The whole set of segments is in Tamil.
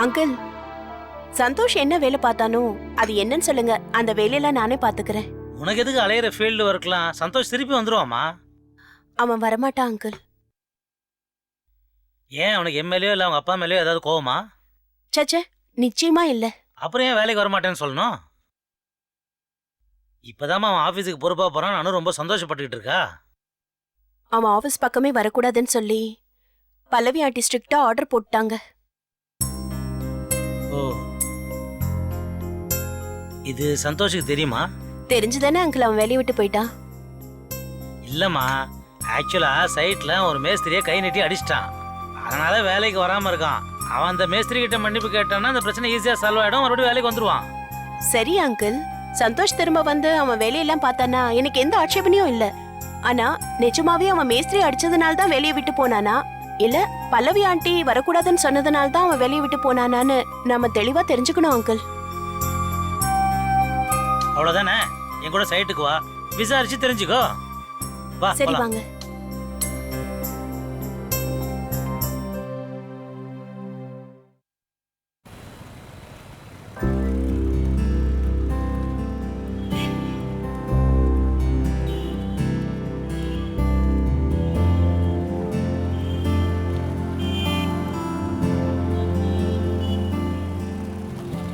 அங்கிள், சந்தோஷ் என்ன வேலை பார்த்தானோ அது என்னன்னு சொல்லுங்க. அந்த வேலையெல்லாம் நானே பாத்துக்கிறேன். உனக்கு எதுக்கு அலையிற ஃபீல்டு ஒர்க்லாம்? சந்தோஷ் திருப்பி வந்துருவாமா? அவன் வரமாட்டான் அங்கிள். ஏன் அவனுக்கு எம்எல்ஏ இல்லை அவங்க அப்பா மேலேயோ ஏதாவது கோவமா? சச்சே, நிச்சயமா இல்ல. அப்புறம் ஏன் வேலைக்கு வரமாட்டேன்னு சொல்லணும்? இப்போதாம்மா அவன் ஆஃபீஸுக்கு பொறுப்பாக போகிறான். நானும் ரொம்ப சந்தோஷப்பட்டுக்கிட்டு இருக்கா. அவன் ஆபீஸ் பக்கமே வரக்கூடாதுன்னு சொல்லி பல்லவி ஆண்டி ஸ்ட்ரிக்டா ஆர்டர் போட்டாங்க. ஓ, இது சந்தோஷுக்கு தெரியுமா? தெரிஞ்சுதானே அங்கிள் அவன் வேலையை விட்டு போயிட்டான். இல்லைம்மா, ஆக்சுவலாக சைட்டில் ஒரு மேஸ்திரியை கை நீட்டி அடிச்சிட்டான். அதனால வேலைக்கு வராமல் இருக்கான். அவன் அந்த மேஸ்திரி கிட்ட மன்னிப்பு கேட்டான்னா அந்த பிரச்சனை ஈஸியாக சால்வ் ஆகிடும். மறுபடியும் வேலைக்கு வந்துடுவான். சரி அங்கிள், சந்தோஷ் திரும்ப வந்து அவன் வேலையெல்லாம் பார்த்தானா எனக்கு எந்த ஆட்சேபனையும் இல்ல. ஆனா நிஜமாவே அவன் மேஸ்திரி அடிச்சதுனால தான் வேலையை விட்டு போனானா, இல்ல பல்லவி ஆண்டி வரக்கூடாதுன்னு சொன்னதுனால தான் அவன் வேலையை விட்டு போனானான்னு நாம தெளிவா தெரிஞ்சுக்கணும் அங்கிள். அவ்வளோதானே? என் கூட சைட்டுக்கு வா, விசாரிச்சு தெரிஞ்சுக்கோ. வா. சரி வாங்க.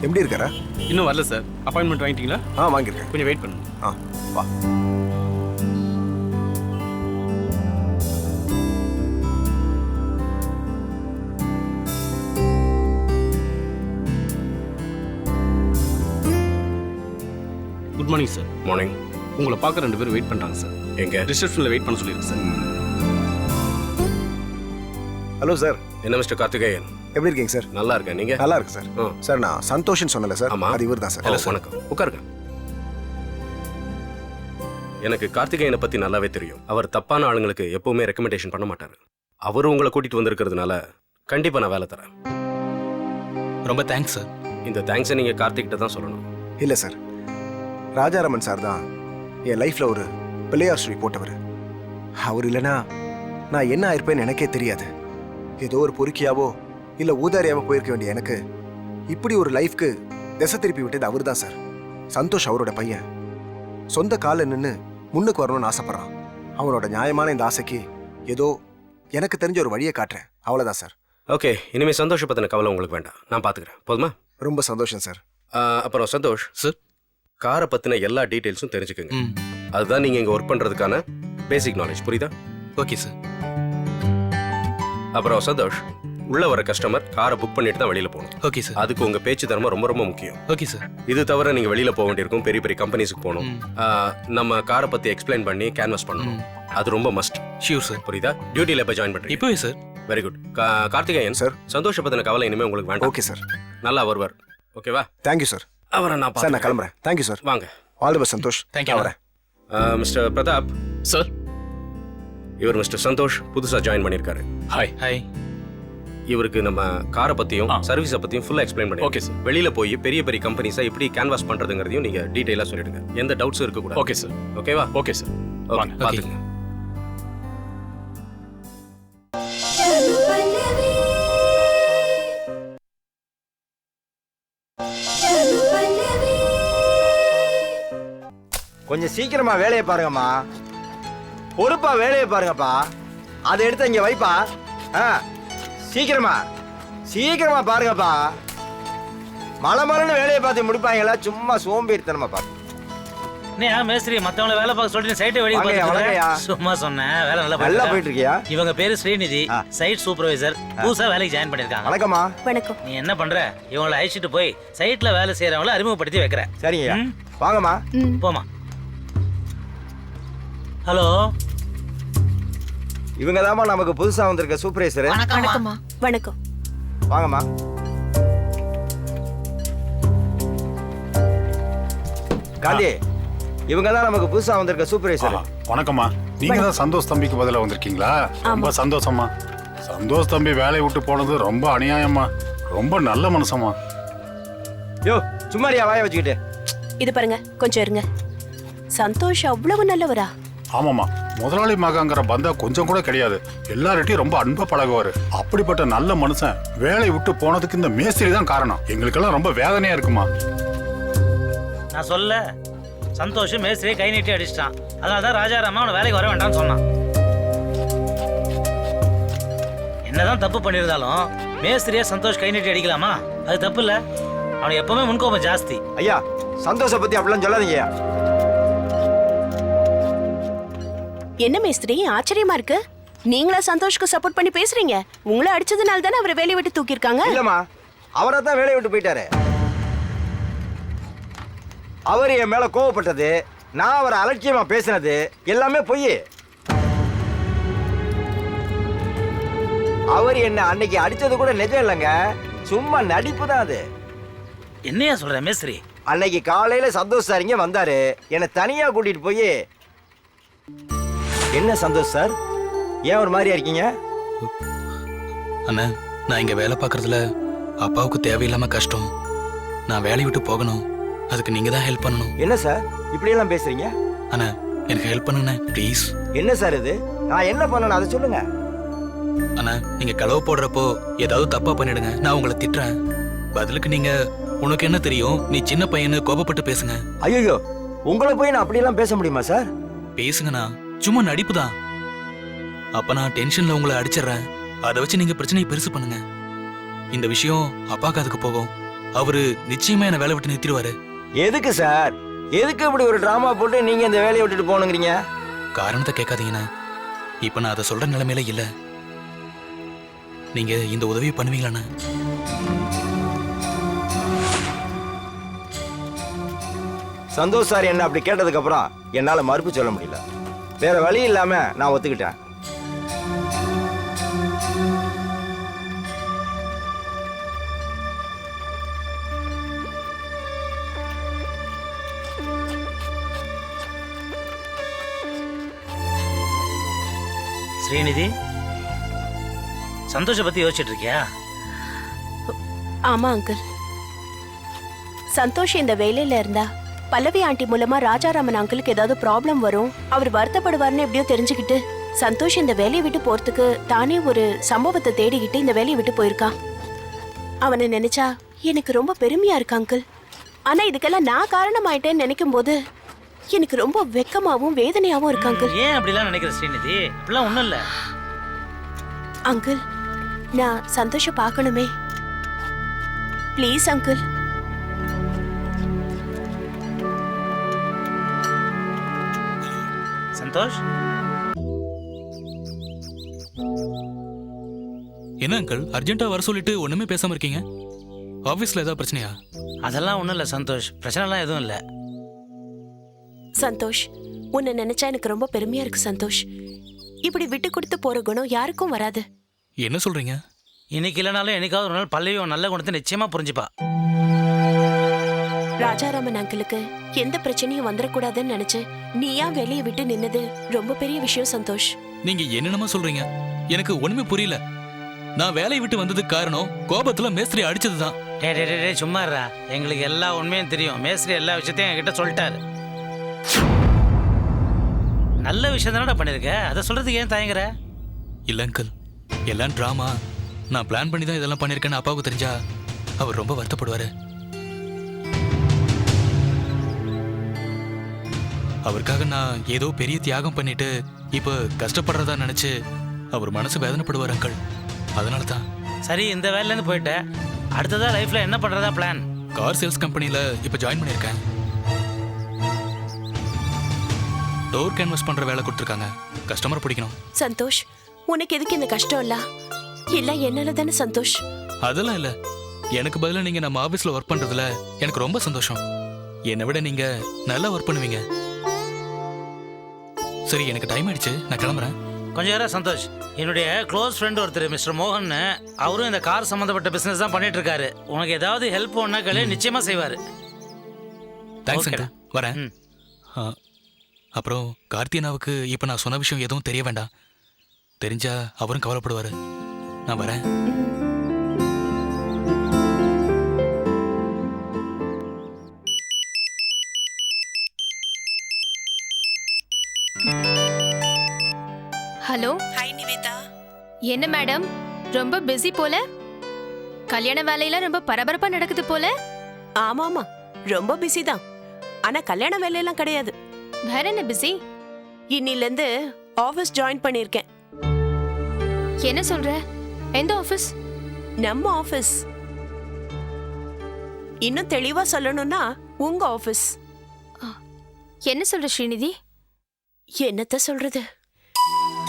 எப்படி இருக்காரா? இன்னும் வரல சார். அப்பாயின்மெண்ட் வாங்கிட்டீங்களா? வாங்கியிருக்கேன். கொஞ்சம் வெயிட் பண்ணுங்க. வா. Good morning sir. மார்னிங். உங்களை பார்க்க 2 பேர் வெயிட் பண்ணுறாங்க சார். எங்க? ரிசப்ஷனில் வெயிட் பண்ண சொல்லியிருக்கு சார். Hello sir. என்ன மிஸ்டர் கார்த்திகேயன், எப்படி இருக்கீங்க சார்? நல்லா இருக்கேன். நீங்க? நல்லா இருக்கு சார். சார் நான் சந்தோஷ்னு சொன்னல சார். ஆமா. அது இவர் தான் சார். ஹலோ, வணக்கம். உட்காருங்க. எனக்கு கார்த்திகேயனை பத்தி நல்லாவே தெரியும். அவர் தப்பான ஆளுங்களுக்கு எப்பவுமே ரெக்கமெண்டேஷன் பண்ண மாட்டாரு. அவரும் உங்களை கூட்டிட்டு வந்திருக்கிறதுனால கண்டிப்பா நான் வேலை தரேன். ரொம்ப தேங்க்ஸ் சார். இந்த தேங்க்ஸை நீங்க கார்த்திகிட்ட தான் சொல்லணும். இல்ல சார், ராஜாராமன் சார் தான் என் லைஃப்ல ஒரு பிள்ளையார் ஸ்ரீ போட்டவர். அவர் இல்லைன்னா நான் என்ன ஆயிருப்பேன்னு எனக்கே தெரியாது. ஏதோ ஒரு பொறுக்கியாவோ இல்ல ஊதாரியாவோ போயிருக்க வேண்டிய எனக்கு இப்படி ஒரு லைஃப்க்கு திசை திருப்பி விட்டது அவர் தான் சார். சந்தோஷ் அவரோட பையன். சொந்த கால நின்று முன்னுக்கு வரணும்னு ஆசைப்படுறான். அவனோட நியாயமான இந்த ஆசைக்கு ஏதோ எனக்கு தெரிஞ்ச ஒரு வழியை காட்டுறேன், அவ்வளவுதான் சார். ஓகே, இனிமே சந்தோஷ பத்தின கவலை உங்களுக்கு வேண்டாம். நான் பாத்துக்கிறேன். போதுமா? ரொம்ப சந்தோஷம் சார். அப்புறம் சந்தோஷ் சார், காரை பத்தின எல்லா டீடைல்ஸும் தெரிஞ்சுக்கங்க. அதுதான் நீங்க இங்க ஒர்க் பண்றதுக்கான பேசிக் நாலேஜ். புரியுதா? Okay sir. அப்புறம் சந்தோஷ், உள்ள வர கஸ்டமர் காரை புக் பண்ணிட்டு தான் வெளியில போகணும். Okay sir. அதுக்கு உங்க பேச்சு திறமை ரொம்ப ரொம்ப முக்கியம். Okay sir. இது தவிர நீங்க வெளியில போக வேண்டியிருக்கும். பெரிய பெரிய கம்பெனிஸ்க்கு போகணும். நம்ம காரை பத்தி எக்ஸ்பிளைன் பண்ணி கேன்வாஸ் பண்ணணும். அது ரொம்ப மஸ்ட். Sure sir. புரியுதா? டியூட்டில எப்ப ஜாயின் பண்றீங்க? இப்போவே sir. Very good. Karthikeyan sir. சந்தோஷ பத்தின கவலை இனிமே உங்களுக்கு வேண்டாம். Okay sir. நல்லா வருவார். ஓகேவா? Thank you sir. அவரை நான் சார் நான் கிளம்புறேன். Thank you sir. வாங்க. All the best Santhosh. Thank you. வரேன். Mister Prathap sir. இவர் மிஸ்டர் சந்தோஷ், புதுசா ஜாயின் பண்ணியிருக்காரு. ஹாய். ஹாய். இவருக்கு நம்ம காரை பத்தியும் சர்வீஸை பத்தியும் ஃபுல்லா எக்ஸ்பிளைன் பண்ணி. Okay sir. வெளியில போய் பெரிய பெரிய கம்பெனிஸை எப்படி கேன்வாஸ் பண்றதுங்கிறதையும் நீங்க டீடைலா சொல்லிடுங்க. எந்த டவுட்ஸும் இருக்க கூடாது. Okay sir. ஓகேவா? Okay sir. ஓகே, பாத்துங்க. கொஞ்சம் சீக்கிரமா வேலையை பாருங்கம்மா. பொறுப்பா வேலையை பாருங்கப்பா. அதை எடுத்து இங்க வைப்பா. சீக்கிரமா சீக்கிரமா பாருங்கப்பா. மலமலன்னு வேலையை பார்த்து முடிப்பாங்களா? சும்மா சோம்பேறித்தனமா பாரு. மேஸ்திரி மத்தவங்கள வேலை பார்க்க சொல்லிட்டு சைட்டை வெளியே வாங்கய்யா. சும்மா சொன்னேன். வேலை நல்லா நல்லா போயிட்டு இருக்கியா? இவங்க பேரு ஸ்ரீநிதி, சைட் சூப்பர்வைசர். புதுசா வேலைக்கு ஜாயின் பண்ணிருக்காங்க. வணக்கம்மா. வணக்கம். நீ என்ன பண்ற? இவங்களை அழைச்சிட்டு போய் சைட்ல வேலை செய்யறவங்கள அறிமுகப்படுத்தி வைக்கிற. சரிங்கய்யா. வாங்கம்மா. போமா. ஹலோ, இவங்க தாம்மா நமக்கு புதுசா வந்திருக்க சூப்பர்வைசர். வணக்கம்மா. வணக்கம். வாங்கம்மா. காந்தி, இவங்க தான் நமக்கு புதுசா வந்திருக்க சூப்பர்வைசர். வணக்கம்மா. நீங்க தான் சந்தோஷ் தம்பிக்கு பதிலா வந்திருக்கீங்களா? ரொம்ப சந்தோஷமா. சந்தோஷ் தம்பி வேலையை விட்டு போனது ரொம்ப அநியாயமா. ரொம்ப நல்ல மனுஷமா. யோ, சும்மாரியா வாய வச்சுக்கிட்டு. இது பாருங்க, கொஞ்சம் இருங்க. சந்தோஷ் அவ்வளவு நல்லவரா? ஆமாமா, முதலாளி மகங்கிற பந்தா கொஞ்சம் கூட கிடையாது. எல்லார்கிட்டையும் ரொம்ப அன்பா பழகுவாரு. அப்படிப்பட்ட நல்ல மனுஷன் வேலையை விட்டு போனதுக்கு இந்த மேஸ்திரி தான் காரணம். எங்களுக்கெல்லாம் ரொம்ப வேதனையா இருக்குமா. நான் சொல்ல சந்தோஷ் மேஸ்திரியை கை நீட்டி அடிச்சிட்டான். அதனால தான் ராஜாராமா அவனை வேலைக்கு வர வேண்டாம்னு சொன்னான். என்னதான் தப்பு பண்ணியிருந்தாலும் மேஸ்திரியை சந்தோஷ் கை நீட்டி அடிக்கலாமா? அது தப்பு இல்ல. அவனுக்கு எப்பவுமே முன்கோபம் ஜாஸ்தி. ஐயா சந்தோஷ பத்தி அப்படிலாம் சொல்லாதீங்க. என்ன மேஸ்திரி ஆச்சரியமா இருக்கு? நீங்களா சந்தோஷ்க்கு சப்போர்ட் பண்ணி பேசுறீங்க? உங்களை அடிச்சதுனால தானே அவரை வேலையை விட்டு தூக்கியிருக்காங்க. இல்லம்மா, அவரை தான் வேலையை விட்டு போயிட்டாரு. அவர் என் மேல கோவப்பட்டது, நான் அவரை அலட்சியமா பேசினது எல்லாமே பொய். அவர் என்ன அன்னைக்கு அடிச்சது கூட நிஜம் இல்லைங்க, சும்மா நடிப்பு தான் அது. என்னையா சொல்ற மேஸ்திரி? அன்னைக்கு காலையில சந்தோஷ் சார் இங்க வந்தாரு, என்னை தனியா கூட்டிட்டு போய். என்ன சந்தோஷ் சார், ஏன் ஒரு மாதிரியா இருக்கீங்க? அண்ணா, நான் இங்க வேலை பார்க்கறதுல அப்பாவுக்கு தேவையில்லாம கஷ்டம். நான் வேலையை விட்டு போகணும். அதுக்கு நீங்க தான் ஹெல்ப் பண்ணணும். என்ன சார் இப்படியெல்லாம் பேசுறீங்க? அண்ணா, எனக்கு ஹெல்ப் பண்ணுங்கண்ணே ப்ளீஸ். என்ன சார் இது, நான் என்ன பண்ணணும் அதை சொல்லுங்க. அண்ணா, நீங்க களவு போடுறப்போ ஏதாவது தப்பா பண்ணிடுங்க, நான் உங்களை திட்டுறேன். பதிலுக்கு நீங்க உனக்கு என்ன தெரியும், நீ சின்ன பையனு கோபப்பட்டு பேசுங்க. ஐயோ, உங்களை போய் நான் அப்படியெல்லாம் பேச முடியுமா சார்? பேசுங்கண்ணா, சும்மா நடிப்பு தான். அப்ப நான் டென்ஷன்ல உங்களை அடிச்சிடுறேன். அதை வச்சு நீங்க பிரச்சனையை பெருசு பண்ணுங்க. இந்த விஷயம் அப்பாக்கு அதுக்கு போகும். அவரு நிச்சயமா என்ன வேலை விட்டு நிறுத்திடுவாரு. எதுக்கு சார், எதுக்கு இப்படி ஒரு டிராமா போட்டு நீங்க இந்த வேலையை விட்டுட்டு போனுங்கிறீங்க? காரணத்தை கேட்காதீங்கண்ணா, இப்ப நான் அதை சொல்ற நிலைமையில இல்ல. நீங்க இந்த உதவியை பண்ணுவீங்களாண்ணா? சந்தோஷ் சார் என்ன அப்படி கேட்டதுக்கு அப்புறம் என்னால மறுப்பு சொல்ல முடியல. வேற வழி இல்லாம நான் ஒத்துக்கிட்டேன். ஸ்ரீநிதி, சந்தோஷ பத்தி யோசிச்சுட்டு இருக்கியா? ஆமா அங்கிள். சந்தோஷ் இந்த வேலையில இருந்தா பல்லவி ஆண்டி மூலமா ராஜாராமன் அங்கிளுக்கு ஏதாவது ப்ராப்ளம் வரும், அவர் வருத்தப்படுவார்னு எப்படியோ தெரிஞ்சுக்கிட்டு சந்தோஷ் இந்த வேலையை விட்டு போறதுக்கு தானே ஒரு சம்பவத்தை தேடிக்கிட்டு இந்த வேலையை விட்டு போயிருக்கான். அவனை நினைச்சா எனக்கு ரொம்ப பெருமையா இருக்கு அங்கிள். ஆனா இதுக்கெல்லாம் நான் காரணமாயிட்டேன்னு நினைக்கும் போது எனக்கு ரொம்ப வெக்கமாவும் வேதனையாவும் இருக்கு அங்கிள். ஏன் அப்படிலாம் நினைக்கிற ஸ்ரீநிதி? அப்படிலாம் ஒண்ணும் இல்ல அங்கிள். நான் சந்தோஷ பார்க்கணுமே, ப்ளீஸ் அங்கிள். சந்தோஷ், என்ன அங்கிள் அர்ஜென்ட்டா வர சொல்லிட்டு ஒண்ணுமே பேசாம இருக்கீங்க? ஆபீஸ்ல ஏதாவது பிரச்சனையா? அதெல்லாம் ஒண்ணும் இல்ல சந்தோஷ், பிரச்சனைலாம் எதுவும் இல்ல. சந்தோஷ், உன்னை நினைச்சா எனக்கு ரொம்ப பெருமையா இருக்கு சந்தோஷ். இப்படி விட்டு கொடுத்து போற குணம் யாருக்கும் வராது. என்ன சொல்றீங்க? இன்னைக்கு இல்லைனாலும் என்னைக்காவது ஒரு நாள் பல்லவி உன் நல்ல குணத்தை நிச்சயமா புரிஞ்சுப்பா. ராஜாராமன் அங்கிளுக்கு எந்த பிரச்சனையும் வந்துடக்கூடாதுன்னு நினைச்சு நீயா வேலையை விட்டு நின்னது ரொம்ப பெரிய விஷயம் சந்தோஷ். நீங்க என்னென்னமா சொல்றீங்க? எனக்கு ஒண்ணுமே புரியல. நான் வேலையை விட்டு வந்ததுக்கு காரணம் கோபத்துல மேஸ்திரி அடிச்சதுதான். டே சும்மா இருடா. எங்களுக்கு எல்லா உண்மையும் தெரியும். மேஸ்திரி எல்லா விஷயத்தையும் என்கிட்ட சொல்லிட்டாரு. நல்ல விஷயம் தானடா பண்ணிருக்க, அதை சொல்றதுக்கு ஏன் தயங்குற? இல்ல அங்கிள், எல்லாம் டிராமா. நான் பிளான் பண்ணி தான் இதெல்லாம் பண்ணிருக்கேன்னு அப்பாவுக்கு தெரிஞ்சா அவர் ரொம்ப வருத்தப்படுவாரு. அவருக்காக நான் ஏதோ பெரிய தியாகம் பண்ணிட்டு இப்ப கஷ்டப்படுறதா நினைச்சு அவர் மனசு வேதனைப்படுவார் அங்கிள். அதனால தான். சரி, இந்த வேலையில இருந்து போயிட்ட, அடுத்ததா லைஃப்ல என்ன பண்றதா பிளான்? கார் சேல்ஸ் கம்பெனில இப்ப ஜாயின் பண்ணிருக்கேன். டோர் கேன்வாஸ் பண்ற வேலை கொடுத்துருக்காங்க. கஸ்டமர் பிடிக்கணும். சந்தோஷ், உனக்கு எதுக்கு இந்த கஷ்டம் இல்ல? எல்லாம் என்னால தானே சந்தோஷ். அதெல்லாம் இல்ல, எனக்கு பதிலா நீங்க நம்ம ஆபீஸ்ல ஒர்க் பண்றதுல எனக்கு ரொம்ப சந்தோஷம். என்னை விட நீங்க நல்லா ஒர்க் பண்ணுவீங்க. சரி, எனக்கு டைம் ஆயிடுச்சு, நான் கிளம்புறேன். கொஞ்சம் நேரம் சந்தோஷ், என்னுடைய க்ளோஸ் ஃப்ரெண்ட் ஒருத்தர் மிஸ்டர் மோகன், அவரும் இந்த கார் சம்பந்தப்பட்ட பிசினஸ் தான் பண்ணிட்டு இருக்காரு. உனக்கு ஏதாவது ஹெல்ப் ஒன்னா கேளு, நிச்சயமா செய்வாரு. தேங்க்ஸ் ஓகேடா. அங்கிள், வரேன். ம். அப்புறம் கார்த்தியனாவுக்கு இப்ப நான் சொன்ன விஷயம் எதுவும் தெரிய வேண்டாம். தெரிஞ்சா அவரும் கவலைப்படுவாரு. நான் வரேன். Hello, hi Nivetha. என்ன மேடம் ரொம்ப பிஸி போல? கல்யாண வேலையெல்லாம் ரொம்ப பரபரப்பா நடக்குது போல. ஆமாமா, ரொம்ப பிஸி தான். ஆனா கல்யாண வேலையெல்லாம் கிடையாது. வேற என்ன பிஸி? இன்னில இருந்து ஆபீஸ் ஜாயின் பண்ணிருக்கேன். என்ன சொல்ற? எந்த ஆபீஸ்? நம்ம ஆபீஸ். இன்னும் தெளிவா சொல்லணும்னா உங்க ஆபீஸ். என்ன சொல்ற ஸ்ரீநிதி? என்னத்த சொல்றது?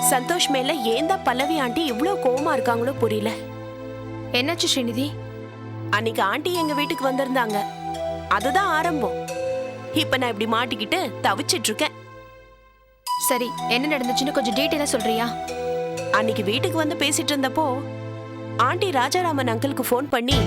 சந்தோஷ் மேல ஏன் தான் பல்லவி ஆண்டி இவ்வளவு கோவமா இருக்காங்களோ புரியல. என்னாச்சு ஸ்ரீநிதி? அன்னைக்கு ஆண்டி எங்க வீட்டுக்கு வந்திருந்தாங்க. அதுதான் ஆரம்பம். இப்ப நான் இப்படி மாட்டிக்கிட்டு தவிச்சிட்டு இருக்கேன். சரி, என்ன நடந்துச்சுன்னு கொஞ்சம் டீட்டெயிலா சொல்றியா? அன்னைக்கு வீட்டுக்கு வந்து பேசிட்டு இருந்தப்போ ஆண்டி ராஜாராமன் அங்கிளுக்கு ஃபோன் பண்ணி,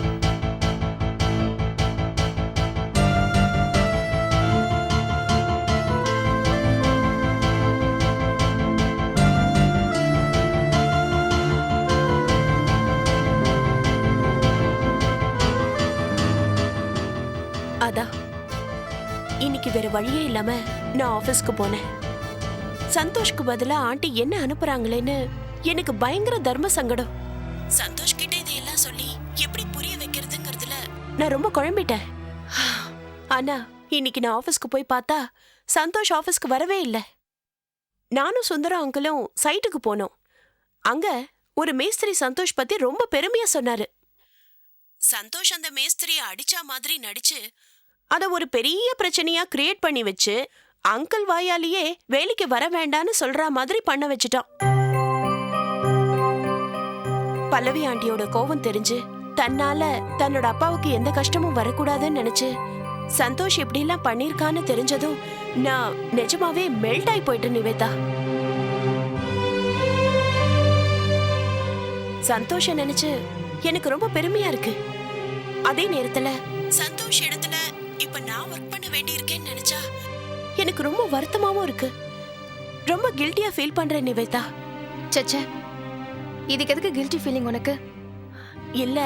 அதான் இன்னைக்கு வேற வழியே இல்லாம நான் ஆபீஸ்க்கு போனேன். சந்தோஷ்க்கு பதிலா ஆண்டி என்ன அனுப்புறாங்களேன்னு எனக்கு பயங்கர தர்ம சங்கடம். சந்தோஷ் கிட்ட இதையெல்லாம் சொல்லி எப்படி புரிய வைக்கிறதுங்கிறதுல நான் ரொம்ப குழம்பிட்டேன். ஆனா இன்னைக்கு நான் ஆபீஸ்க்கு போய் பார்த்தா சந்தோஷ் ஆபீஸ்க்கு வரவே இல்லை. நானும் சுந்தரம் அங்கிளும் சைட்டுக்கு போனோம். அங்க ஒரு மேஸ்திரி சந்தோஷ் பத்தி ரொம்ப பெருமையா சொன்னாரு. சந்தோஷ் அந்த மேஸ்திரியை அடிச்சா மாதிரி நடிச்சு அத ஒரு பெரிய பிரச்சனையா கிரியேட் பண்ணி வச்சு அங்கிள் வாயாலேயே வேலைக்கு வர வேண்டான்னு சொல்ற மாதிரி பண்ண வச்சுட்டான். பல்லவி ஆண்டியோட கோவம் தெரிஞ்சு தன்னால தன்னோட அப்பாவுக்கு எந்த கஷ்டமும் வரக்கூடாதுன்னு நினைச்சு சந்தோஷ் எப்படி எல்லாம் பண்ணிருக்கான்னு தெரிஞ்சதும் நான் நிஜமாவே மெல்ட் ஆகி போயிட்டேன் நிவேதா. சந்தோஷ நினைச்சு எனக்கு ரொம்ப பெருமையா இருக்கு. அதே நேரத்துல சந்தோஷ் இடத்துல இப்ப நான் ஒர்க் பண்ண வேண்டி இருக்கேன்னு நினைச்சா எனக்கு ரொம்ப வருத்தமாவும் இருக்கு. ரொம்ப கில்ட்டியா ஃபீல் பண்றேன் நிவேதா. சச்சே, இதுக்கு எதுக்கு கில்ட்டி ஃபீலிங் உனக்கு? இல்ல,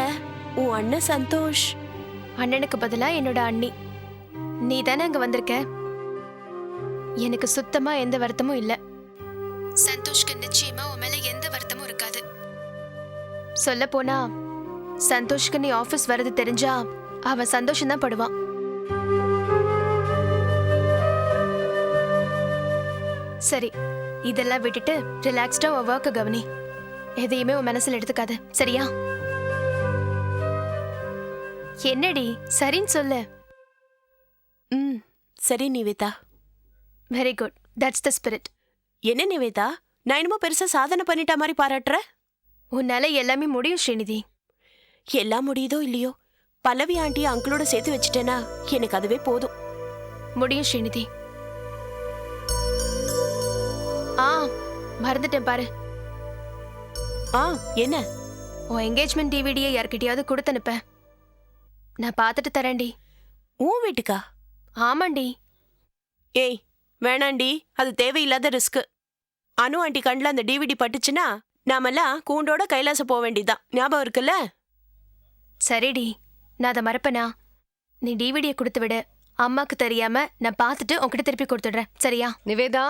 உன் அண்ணன் சந்தோஷ். அண்ணனுக்கு பதிலா என்னோட அண்ணி. நீ தானே அங்க வந்திருக்க. எனக்கு சுத்தமா எந்த வருத்தமும் இல்ல. சந்தோஷ்க்கு நிச்சயமா உன் மேல எந்த வருத்தமும் இருக்காது. சொல்ல போனா சந்தோஷ்க்கு நீ ஆபீஸ் வரது தெரிஞ்சா அவன் சந்தோஷம் தான் படுவான். சரி, இதெல்லாம் விட்டுட்டு ரிலாக்ஸ்டா உன் ஒர்க்க கவனி. எதையுமே உன் மனசுல எடுத்துக்காத, சரியா? என்னடி சரின்னு சொல்லு. சரி Nivetha. Very good, that's the spirit. என்ன நிவேதா, நான் என்னமோ பெருசா சாதனை பண்ணிட்ட மாதிரி பாராட்டுற? உன்னால எல்லாமே முடியும் ஸ்ரீநிதி. எல்லாம் முடியுதோ இல்லையோ, பல்லவி ஆண்டி அங்கிளோட சேர்த்து வச்சுட்டேனா எனக்கு அதுவே போதும். முடியும் ஸ்ரீநிதி. மறந்துட்டேன் பாரு. என்ன? உன் என்கேஜ்மெண்ட் டிவிடியை யார்கிட்டயாவது கொடுத்து அனுப்ப. நான் பார்த்துட்டு தரேன்டி. உன் வீட்டுக்கா? ஆமாண்டி. ஏய் வேணாண்டி, அது தேவையில்லாத ரிஸ்க். அனு ஆண்டி கண்ணில் அந்த டிவிடி பட்டுச்சுன்னா நாமெல்லாம் கூண்டோட கைலாச போக வேண்டியதான். ஞாபகம் இருக்குல்ல? சரிடி, நான் அதை மறப்பனா? நீ டிவிடியை கொடுத்து விடு. அம்மாக்கு தெரியாம நான் பார்த்துட்டு உன்கிட்ட திருப்பி கொடுத்துடுறேன், சரியா? நிவேதா,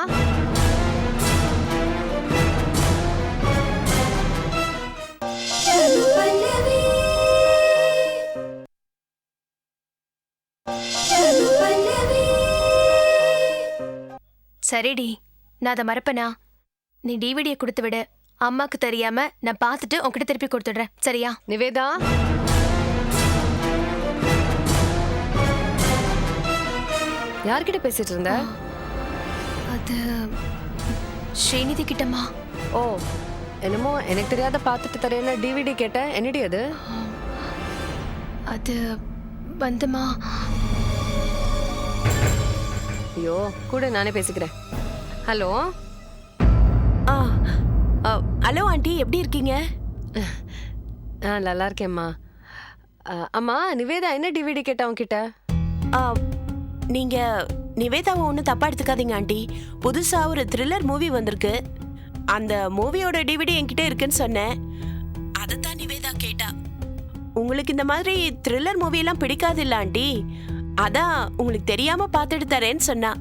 சரிடி, நான் அதை மறப்பனா? நீ டிவிடியை கொடுத்து விடு. அம்மாக்கு தெரியாம நான் பார்த்துட்டு உன்கிட்ட திருப்பி கொடுத்துடுறேன், சரியா? நிவேதா, யார்கிட்ட பேசிட்டு இருந்த? அது ஸ்ரீநிதி கிட்டமா. ஓ, என்னமோ எனக்கு தெரியாத பார்த்துட்டு தரேன்னு டிவிடி கேட்டேன். என்னடி அது? அது வந்துமா. ஐயோ, கூட நானே பேசிக்கிறேன். ஹலோ. ஹலோ ஆண்டி, எப்படி இருக்கீங்க? நல்லா இருக்கேம்மா. அம்மா, நிவேதா என்ன டிவிடி கேட்டா உன்கிட்ட? நீங்க நிவேதாவை ஒன்றும் தப்பா எடுத்துக்காதீங்க ஆண்டி. புதுசா ஒரு த்ரில்லர் மூவி வந்திருக்கு. அந்த மூவியோட டிவிடி என்கிட்ட இருக்குன்னு சொன்னேன். அதைத்தான் நிவேதா கேட்டா. உங்களுக்கு இந்த மாதிரி த்ரில்லர் மூவி எல்லாம் பிடிக்காது இல்ல ஆண்டி? அதான் உங்களுக்கு தெரியாம பார்த்துட்டு தரேன்னு சொன்னா.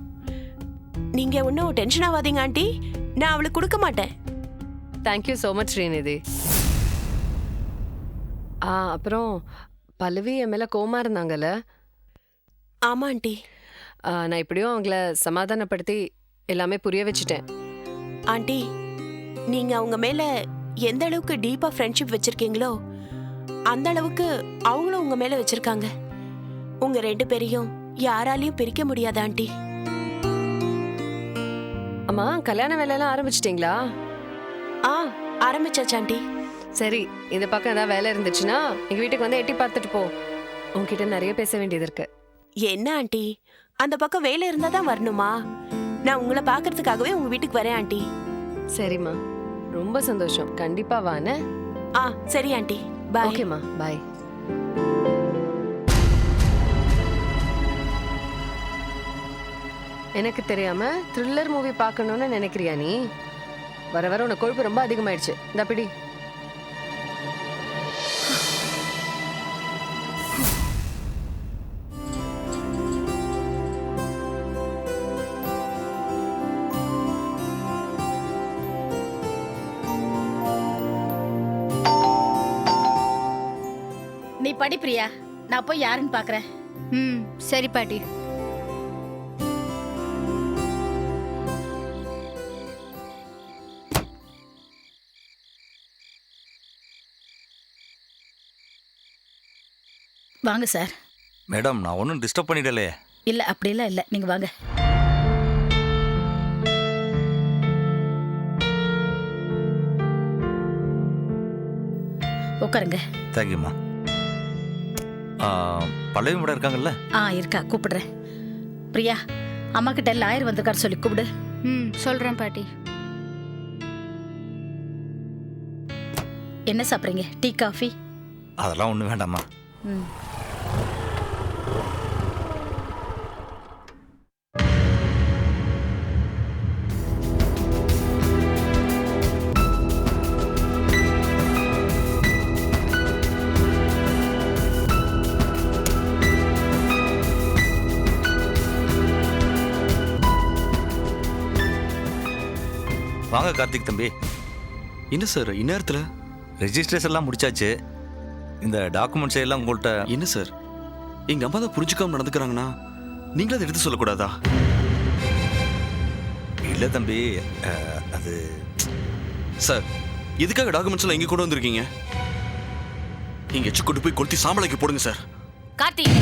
நீங்க ஒன்றும் டென்ஷன் ஆகாதீங்க ஆண்டி, நான் அவளுக்கு கொடுக்க மாட்டேன். Thank you so much Srinidhi. அப்புறம் பல்லவி என் மேல கோமா இருந்தாங்கல்ல, ஆமா ஆண்டி. நான் இப்படியும் அவங்கள சமாதானப்படுத்தி எல்லாமே புரிய வச்சுட்டேன். ஆண்டி, நீங்க அவங்க மேல எந்த அளவுக்கு டீப்பா ஃப்ரெண்ட்ஷிப் வச்சிருக்கீங்களோ அந்த அளவுக்கு அவங்களும் உங்க மேல வச்சிருக்காங்க. உங்க 2 பேரையும் யாராலையும் பிரிக்க முடியாது ஆண்டி. அம்மா, கல்யாண வேலையெல்லாம் ஆரம்பிச்சிட்டிங்களா? ஆரம்பிச்சாச்சு ஆண்டி. சரி, இந்த பக்கம் ஏதாவது வேலை இருந்துச்சுன்னா எங்க வீட்டுக்கு வந்து எட்டி பார்த்துட்டு போ. உன்கிட்ட நிறைய பேச வேண்டியது இருக்கு. என்ன ஆண்டி, அந்த பக்கம் வேலை இருந்தா தான் வரணுமா? நான் உங்களை பார்க்கறதுக்காகவே உங்க வீட்டுக்கு வரேன் ஆண்டி. சரிம்மா, ரொம்ப சந்தோஷம். கண்டிப்பா வானே. சரி ஆண்டி, பாய். ஓகேம்மா, பாய். எனக்கு தெரியாம த்ரில்லர் மூவி பார்க்கணும்னு நினைக்கிறியா நீ? வர வர உனக்கு கொழுப்பு ரொம்ப அதிகமாயிடுச்சு. இந்த பிடி. நீ படி பிரியா, நான் போய் யாருன்னு பாக்குறேன். சரி பாட்டி. வாங்க சார். மேடம், நான் ஒன்றும் டிஸ்டர்ப் பண்ணிடலையே? இல்ல, அப்படிலாம் இல்ல, நீங்க வாங்க. உட்காருங்க. தேங்க்யூம்மா. பல்லவி மேடம் இருக்காங்கல்ல? இருக்கா, கூப்பிடுறேன். பிரியா, அம்மா கிட்ட லாயர் வந்திருக்காரு சொல்லி கூப்பிடு. சொல்றேன் பாட்டி. என்ன சாப்பிட்றீங்க? Tea, coffee? அதெல்லாம் ஒன்றும் வேண்டாம்மா. வாங்க கார்த்திக் தம்பி. என்ன சார் இந்நேரத்தில்? ரெஜிஸ்ட்ரேஷன் எல்லாம் முடிச்சாச்சு. இந்த டாக்குமெண்ட்ஸ் எல்லாம் உங்கள்கிட்ட. என்ன சார், எங்கள் அம்மா தான் புரிஞ்சுக்காம நடந்துக்கிறாங்கன்னா நீங்களும் அதை எடுத்து சொல்லக்கூடாதா? இல்லை தம்பி, அது சார், எதுக்காக டாக்குமெண்ட்ஸ் எல்லாம் இங்கே கொண்டு வந்திருக்கீங்க? எங்கேயாச்சும் கொண்டு போய் கொளுத்தி சாம்பலாக்கி போடுங்க சார். கார்த்திக்,